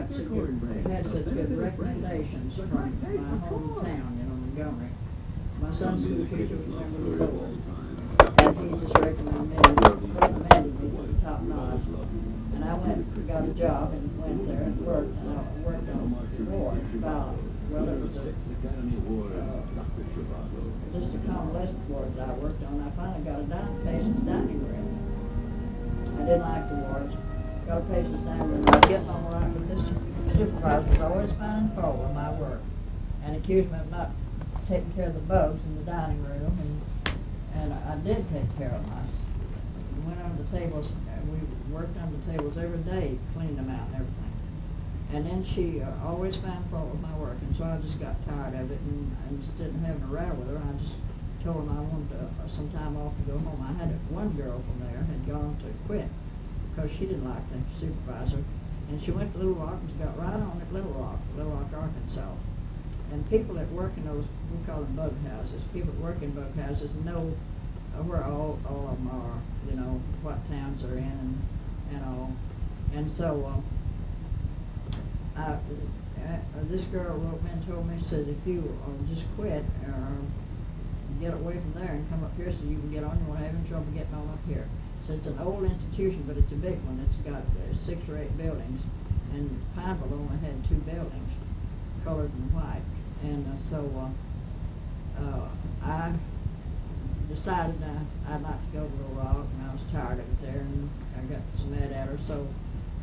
had such good recommendations from my hometown, Montgomery. My son's school teacher was member of the board, and he just recommended me to the top notch. And I went and got a job and went there and worked, and I worked on ward about, well, it was just a convalescent ward that I worked on. I finally got a patient's dining room. I didn't like the wards. Got a patient's dining room. I was getting on right with this supervisor was always finding fault with my work and accused me of not taking care of the bugs in the dining room, and I did take care of mine. We went on the tables, we worked on the tables every day, cleaned them out and everything. And then she always found fault with my work, and so I just got tired of it and instead of having a row with her, I just told her I wanted some time off to go home. I had one girl from there had gone to quit because she didn't like the supervisor, and she went to Little Rock and she got right on at Little Rock, Arkansas. And people that work in those, we call them bug houses, people that work in bug houses know where all of them are, what towns they're in and all. And so this girl wrote me and told me, she said, if you just quit or get away from there and come up here so you can get on, you won't have any trouble getting on up here. So it's an old institution, but it's a big one. It's got 6 or 8 buildings, and Pineville only had 2 buildings, colored and white. And I decided I'd like to go to Little Rock, and I was tired of it there, and I got so mad at her. So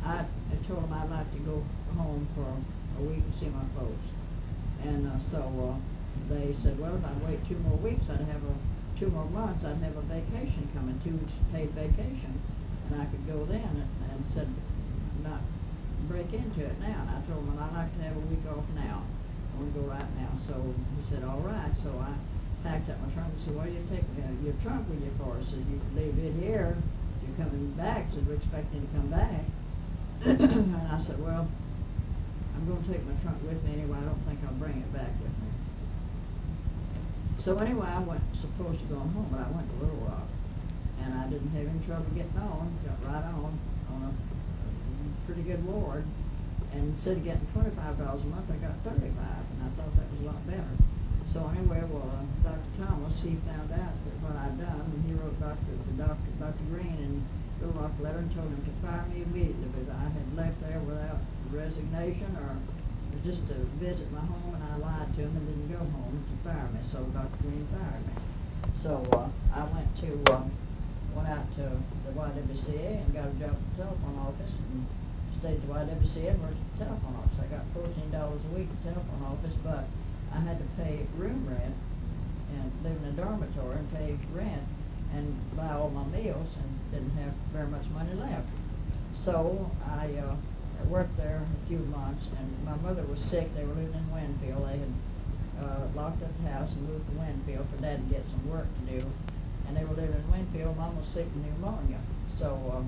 I told them I'd like to go home for a week and see my folks. And so they said, well, if I'd wait 2 more weeks, I'd have 2 more months, I'd have a vacation coming, 2 weeks paid vacation, and I could go then, and said, not break into it now. And I told him, well, I'd like to have a week off now. I want to go right now. So he said, all right. So I packed up my trunk and said, what do you take your trunk with you for? I said, you can leave it here. You're coming back. I said, we're expecting to come back. And I said, well, I'm going to take my trunk with me anyway. I don't think I'll bring it back with me. So anyway, I wasn't supposed to go home, but I went to Little Rock. And I didn't have any trouble getting on. Got right on a pretty good ward. And instead of getting $25 a month, I got $35, and I thought that was a lot better. So anyway, Dr. Thomas, he found out that what I'd done, and he wrote Dr. Green in Little Rock letter and told him to fire me immediately because I had left there without resignation or just to visit my home, and I lied to him and didn't go home to fire me. So Dr. Green fired me. So I went out to the YWCA and got a job at the telephone office and stayed at the YWCA and worked at the telephone office. I got $14 a week at the telephone office, but I had to pay room rent and live in a dormitory and pay rent and buy all my meals and didn't have very much money left. So I worked there a few months, and my mother was sick. They were living in Winfield. They had locked up the house and moved to Winfield for Dad to get some work to do. And they were living in Winfield. Mom was sick with pneumonia. So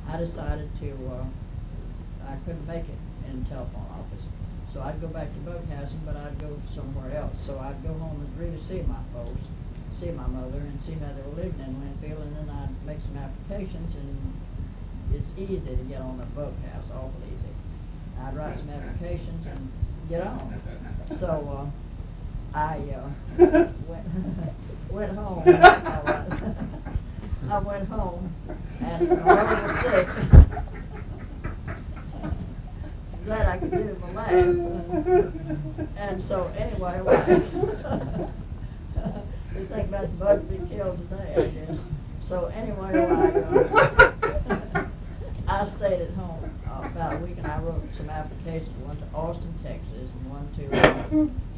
I decided I couldn't make it in the telephone office. So I'd go back to bug housing, but I'd go somewhere else. So I'd go home and really see my folks, see my mother, and see how they were living in Winfield, and then I'd make some applications, and it's easy to get on a bug house, awful easy. I'd write some applications and get on. So I went home. I went home, and my mother was sick. Glad I could give him a laugh. And so anyway, we think about the bugs being killed today, I guess. So anyway, I stayed at home about a week, and I wrote some applications. One to Austin, Texas, and one to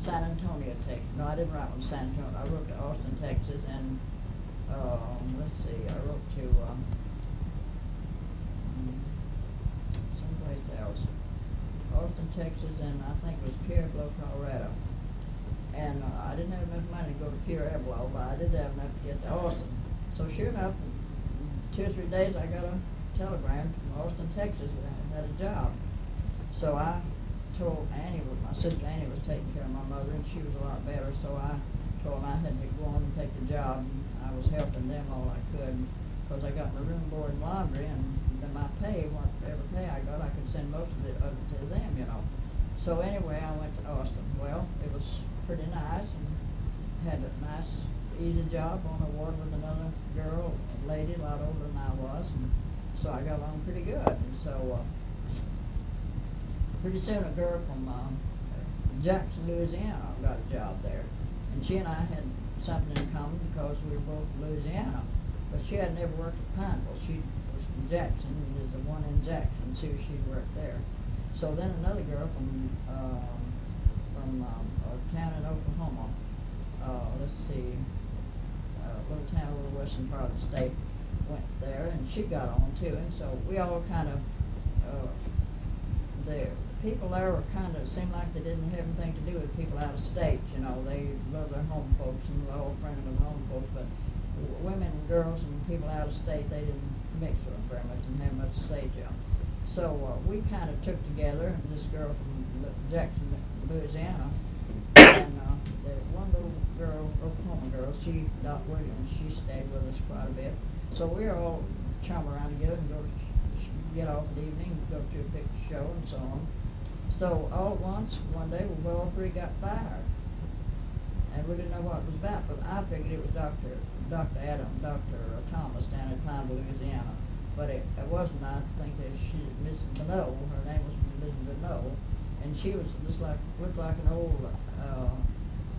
San Antonio, Texas. No, I didn't write one to San Antonio. I wrote to Austin, Texas, and let's see, I wrote to someplace else. Austin, Texas, and I think it was Pueblo, Colorado. And I didn't have enough money to go to Pueblo, but I did have enough to get to Austin. So sure enough, in 2 or 3 days, I got a telegram from Austin, Texas, that I had a job. So I told Annie, my sister Annie was taking care of my mother, and she was a lot better, so I told them I had to go on and take the job. And I was helping them all I could, because I got my room, board, and laundry, and then my pay, whatever pay I got, I could send most of it to them, you know. So anyway, I went to Austin. Well, it was pretty nice and had a nice, easy job on a ward with another girl, a lady, a lot older than I was, and so I got along pretty good. And so pretty soon a girl from Jackson, Louisiana got a job there. And she and I had something in common because we were both from Louisiana. But she had never worked at Pineville. She was from Jackson, and there's the one in Jackson, so she'd worked there. So then another girl from a town in Oklahoma, let's see, a little town over the western part of the state, went there, and she got on too. And so we all kind of, the people there were kind of, seemed like they didn't have anything to do with people out of state, you know. They love their home folks and were all friendly with home folks, but women and girls and people out of state, they didn't mix with them very much and have much to say to them. So we kind of took together, and this girl from Jackson, Louisiana, and the one little girl, Oklahoma girl, she, Dot Williams, she stayed with us quite a bit. So we were all chum around together and go to get off in the evening, go to a picture show and so on. So all at once, one day, we all three got fired. And we didn't know what it was about, but I figured it was Dr. Thomas down in Pineville, Louisiana. But it wasn't. I think that she was Mrs. Minot. Her name was Mrs. Minot. And she was just like, looked like an old,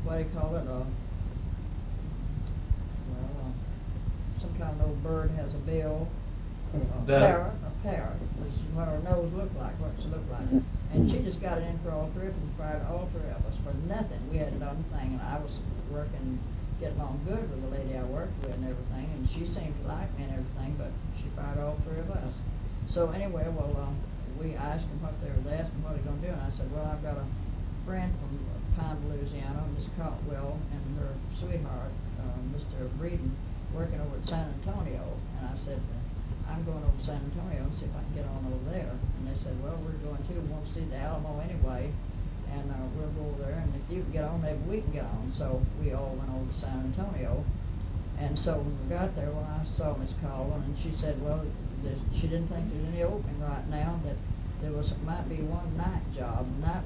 what do you call it, some kind of old bird has a bill. A parrot, which is what her nose looked like, what she looked like. And she just got it in for all three of us, and fired all three of us for nothing. We hadn't done a thing, and I was working, getting on good with the lady I worked with and everything, and she seemed to like me and everything, but she fired all three of us. So anyway, well, we asked them what they were asking, what are they going to do, and I said, well, I've got a friend from Pineville, Louisiana, Miss Cotwell, and her sweetheart, Mr. Breeden, working over at San Antonio. And I said, I'm going over to San Antonio and see if I can get on over there. And they said, well, we're going too. We want to see the Alamo anyway, and we'll go over there, and if you can get on, maybe we can get on. So we all went over to San Antonio. And so when we got there, well, I saw Miss Caldwell, and she said, well, she didn't think there's any opening right now, that there might be one night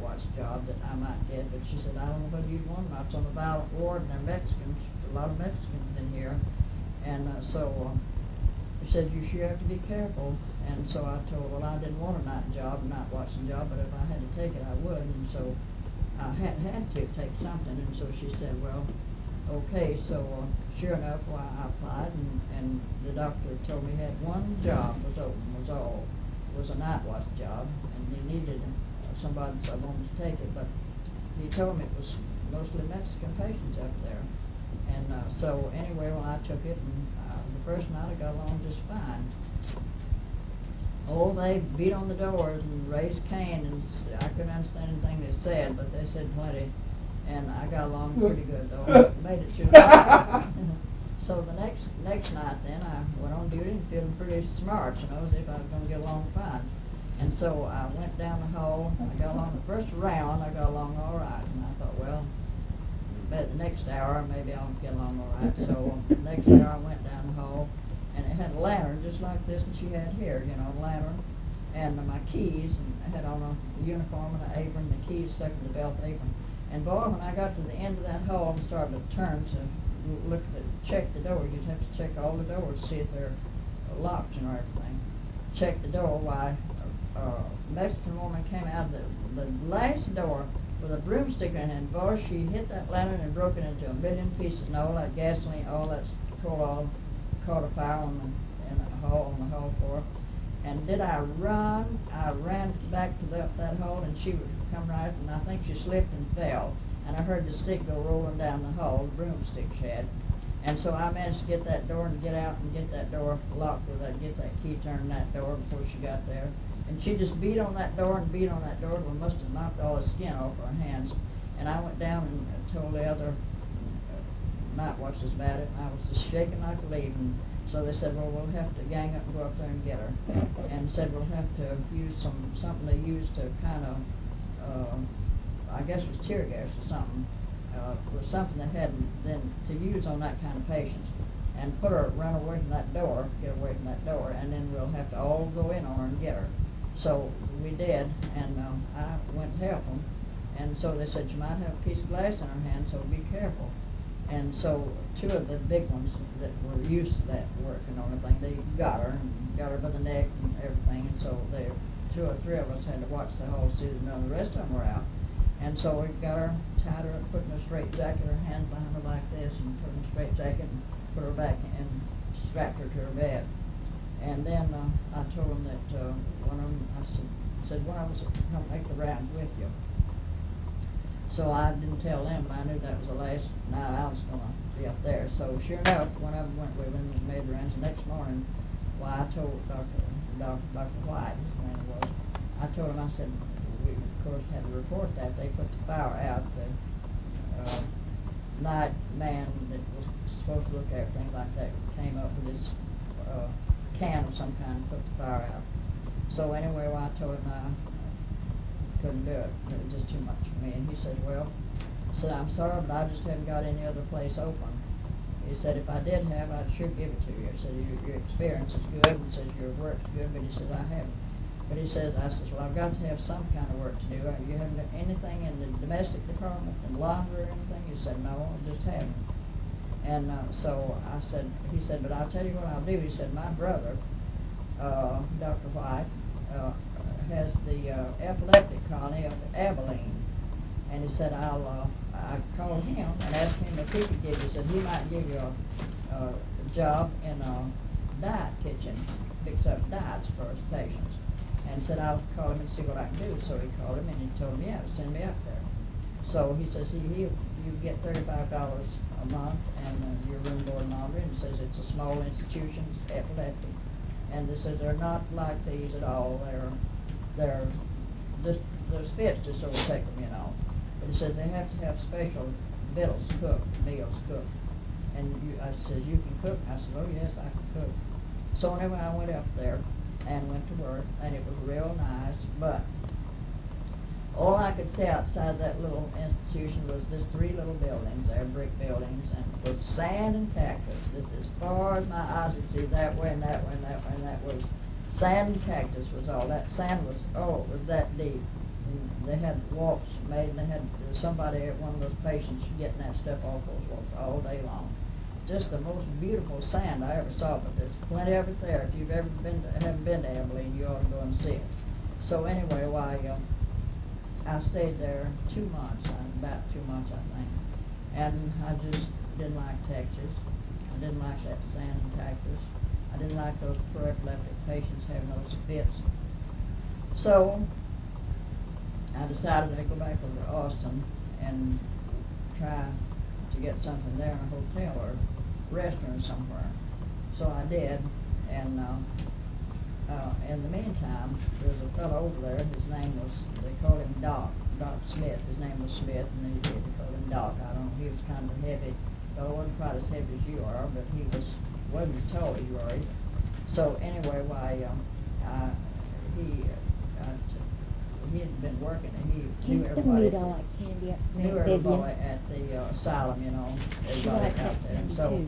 watch job that I might get. But she said, I don't know whether you'd want or not. It's on the violent ward, and they're Mexicans, a lot of Mexicans in here. And she said, you sure have to be careful. And so I told her, well, I didn't want a night watching job, but if I had to take it, I would. And so I had to take something. And so she said, well, okay. So sure enough, well, I applied, and the doctor told me he had one job was open, was a night watch job, and he needed somebody, so I wanted to take it. But he told me it was mostly Mexican patients up there. And so anyway, well, I took it, and the first night I got along just fine. Oh, they beat on the doors and raised Cain, and I couldn't understand anything they said, but they said plenty, and I got along pretty good, though. Made it through. So the next night then, I went on duty and feeling pretty smart, you know, as if I was going to get along fine. And so I went down the hall. I got along the first round. I got along all right, and I thought, well, but the next hour maybe I'll get along all right. So the next hour I went down the hall, and it had a lantern just like this, and she had here, you know, a lantern, and my keys, and I had on a uniform and an apron, the keys stuck in the belt apron. And boy, when I got to the end of that hall and started to turn to check the door, you'd have to check all the doors to see if they're locked and everything. Check the door. Why, a Mexican woman came out of the last door with a broomstick in her hand. Boy, she hit that lantern and broke it into a million pieces, and all that gasoline, all that coal caught a fire on the hall floor. And did I run? I ran back to that hall, and she would come right, and I think she slipped and fell. And I heard the stick go rolling down the hall, the broomstick she had. And so I managed to get that door and get out and get that door locked with that, get that key turned that door before she got there. And she just beat on that door and beat on that door. We must have knocked all the skin off her hands. And I went down and told the other night watchers about it, and I was just shaking like a leaf. And so they said, well, we'll have to gang up and go up there and get her. And said we'll have to use something they used to kind of, I guess it was tear gas or something. Was something that hadn't been to use on that kind of patients. and put her, run away from that door, get away from that door, and then we'll have to all go in on her and get her. So we did, and I went to help them, and so they said, you might have a piece of glass in her hand, so be careful. And so two of the big ones that were used to that work and everything, they got her by the neck and everything, and so they, two or three of us had to watch the whole season, and the rest of them were out. And so we got her, tied her up, put in a straight jacket, her hands behind her like this, and put in a straight jacket, and put her back and strapped her to her bed. And then I told them that one of them, I said one of us would come make the rounds with you. So I didn't tell them, but I knew that was the last night I was going to be up there. So sure enough, one of them went with me and made the rounds. The next morning, I told Dr. White, his name was, I told him, I said, we of course had to report that. They put the fire out. The night man that was supposed to look at everything like that came up with his can of some kind and put the fire out. So anyway, I told him I couldn't do it. It was just too much for me. And he said, well, I said, I'm sorry, but I just haven't got any other place open. He said, if I did have, I'd sure give it to you. He said, your experience is good, and says your work's good, but he said, I haven't. But he said, I said, well, I've got to have some kind of work to do. You haven't done anything in the domestic department, in laundry or anything? He said, no, I just haven't. And so I said, he said, but I'll tell you what I'll do. He said, my brother, Dr. White, has the epileptic colony up at Abilene. And he said, I called him and asked him if he could give you, said he might give you a job in a diet kitchen, fix up diets for his patients. And said, I'll call him and see what I can do. So he called him and he told me, yeah, to send me up there. So he says, you get $35 a month and your room, board, and laundry. And he says, it's a small institution, it's epileptic. And he says, they're not like these at all. They're just, those fits just overtake them, you know. But he says they have to have special meals cooked. And I said, you can cook? I said, oh yes, I can cook. So anyway, I went up there and went to work, and it was real nice, but all I could see outside that little institution was just three little buildings there, brick buildings, and it was sand and cactus. Just as far as my eyes could see, that way and that way and that way, and that was sand and cactus was all. That sand was, it was that deep. And they had walks made, and they had somebody, one of those patients, getting that stuff off those walks all day long. Just the most beautiful sand I ever saw, but there's plenty of it there. If you've ever haven't been to Abilene, you ought to go and see it. So anyway, I stayed there 2 months, about 2 months, I think. And I just didn't like Texas. I didn't like that sand and cactus. I didn't like those poor epileptic patients having those fits. So I decided I'd go back over to Austin and try to get something there in a hotel or restaurant somewhere. So I did, and in the meantime, there was a fellow over there. His name was, they called him Doc Smith. His name was Smith, and they called him Doc. I don't know, he was kind of heavy. Well, wasn't quite as heavy as you are, but he wasn't as tall as you are either. So anyway, he had been working, and he knew everybody. Don't like candy up there, Knew everybody at the asylum, you know, She everybody likes out that there. candy So too.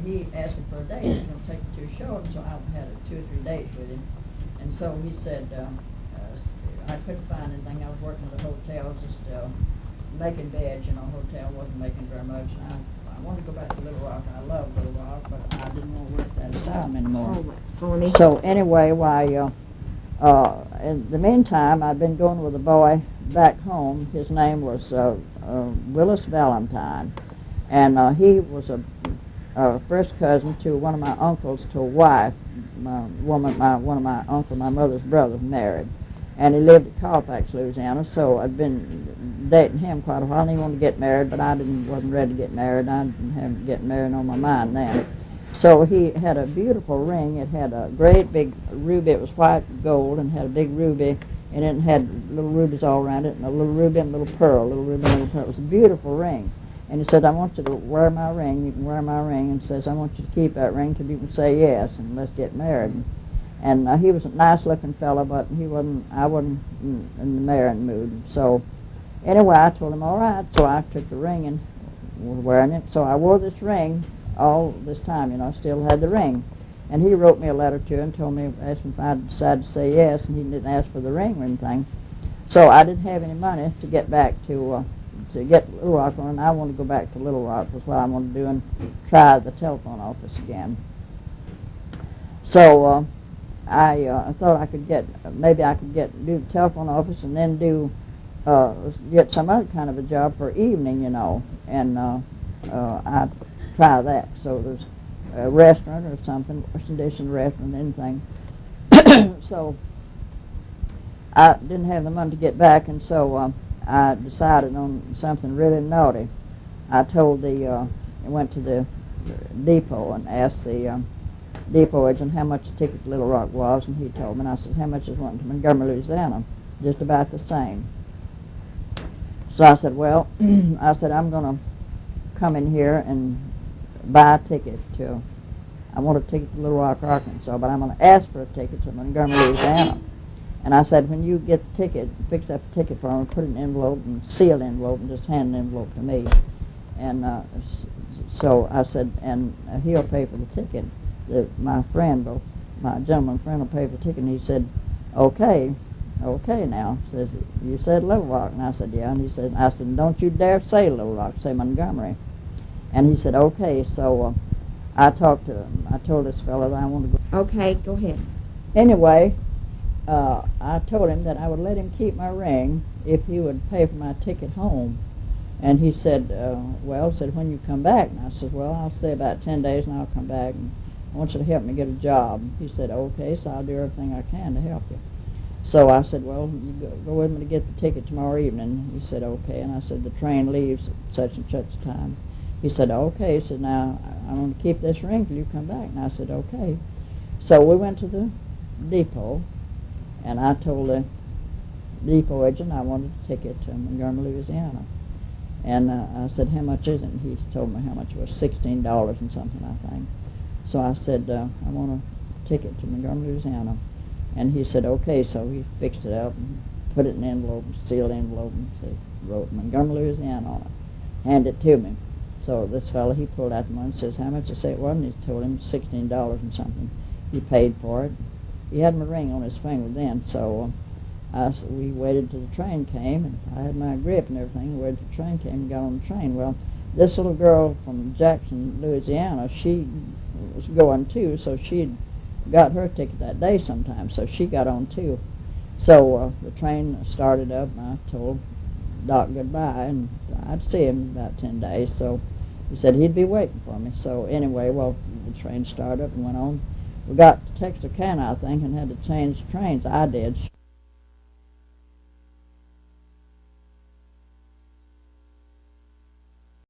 he asked me for a date. He was going to take me to a show, and so I had 2 or 3 dates with him. And so he said, I couldn't find anything. I was working at a hotel, just making beds, you know. Hotel wasn't making very much. And I wanted to go back to Little Rock, and I love Little Rock, but I didn't want to work at that asylum anymore. Funny. So anyway, in the meantime, I'd been going with a boy back home. His name was Willis Valentine, and he was a first cousin to one of my uncles to a wife, one of my uncle, my mother's brother, married, and he lived at Colfax, Louisiana. So I'd been dating him quite a while. I didn't want to get married, but I wasn't ready to get married. I didn't have getting married on my mind then. So he had a beautiful ring. It had a great big ruby. It was white gold and had a big ruby, and it had little rubies all around it, and a little ruby and a little pearl, little ruby and a little pearl. It was a beautiful ring. And he said, I want you to wear my ring. You can wear my ring. And says, I want you to keep that ring till you can say yes, and let's get married. And he was a nice-looking fellow, but I wasn't in the marrying mood. So anyway, I told him, all right. So I took the ring and was wearing it. So I wore this ring all this time, you know, still had the ring. And he wrote me a letter to and told me, asked me if I decided to say yes, and he didn't ask for the ring or anything. So I didn't have any money to get back to get Little Rock on, and I wanted to go back to Little Rock was what I wanted to do and try the telephone office again. So I thought I could maybe I could do the telephone office and then get some other kind of a job for evening, you know, and I'd try that. So there's a restaurant or something, Washington Dish restaurant, anything. So I didn't have the money to get back, and so I decided on something really naughty. I went to the depot and asked the depot agent how much the ticket to Little Rock was, and he told me, and I said, how much is one to Montgomery, Louisiana? Just about the same. So I said, well, I said, I'm going to come in here and buy a ticket I want a ticket to Little Rock, Arkansas, but I'm going to ask for a ticket to Montgomery, Louisiana. And I said, when you get the ticket, fix up the ticket for me, put it in an envelope and seal the envelope and just hand the envelope to me. And so I said, and he'll pay for the ticket. My gentleman friend will pay for the ticket. And he said, okay now. Says, you said Little Rock. And I said, yeah. And I said, don't you dare say Little Rock, say Montgomery. And he said, okay. So I told this fellow that I wanted to go. Okay, go ahead. Anyway, I told him that I would let him keep my ring if he would pay for my ticket home. And he said, when you come back? And I said, well, I'll stay about 10 days and I'll come back, and I want you to help me get a job. He said, okay, so I'll do everything I can to help you. So I said, well, you go with me to get the ticket tomorrow evening. He said, okay. And I said, the train leaves at such and such time. He said, okay. He said, now, I'm going to keep this ring till you come back. And I said, okay. So we went to the depot, and I told the depot agent I wanted a ticket to Montgomery, Louisiana. And I said, how much is it? And he told me how much it was, $16 and something, I think. So I said, I want a ticket to Montgomery, Louisiana. And he said, okay. So he fixed it up and put it in an envelope, sealed envelope, and wrote Montgomery, Louisiana on it. Handed it to me. So this fellow, he pulled out the money and says, how much? I said it was, and he told him $16 and something. He paid for it. He had my ring on his finger then, so we waited till the train came, and I had my grip and everything. We waited till the train came and got on the train. Well, this little girl from Jackson, Louisiana, she was going too, so she'd got her ticket that day sometime, so she got on too. So the train started up, and I told Doc goodbye, and I'd see him in about 10 days, so he said he'd be waiting for me. So anyway, well, the train started up and went on. We got to Texarkana, I think, and had to change trains. I did.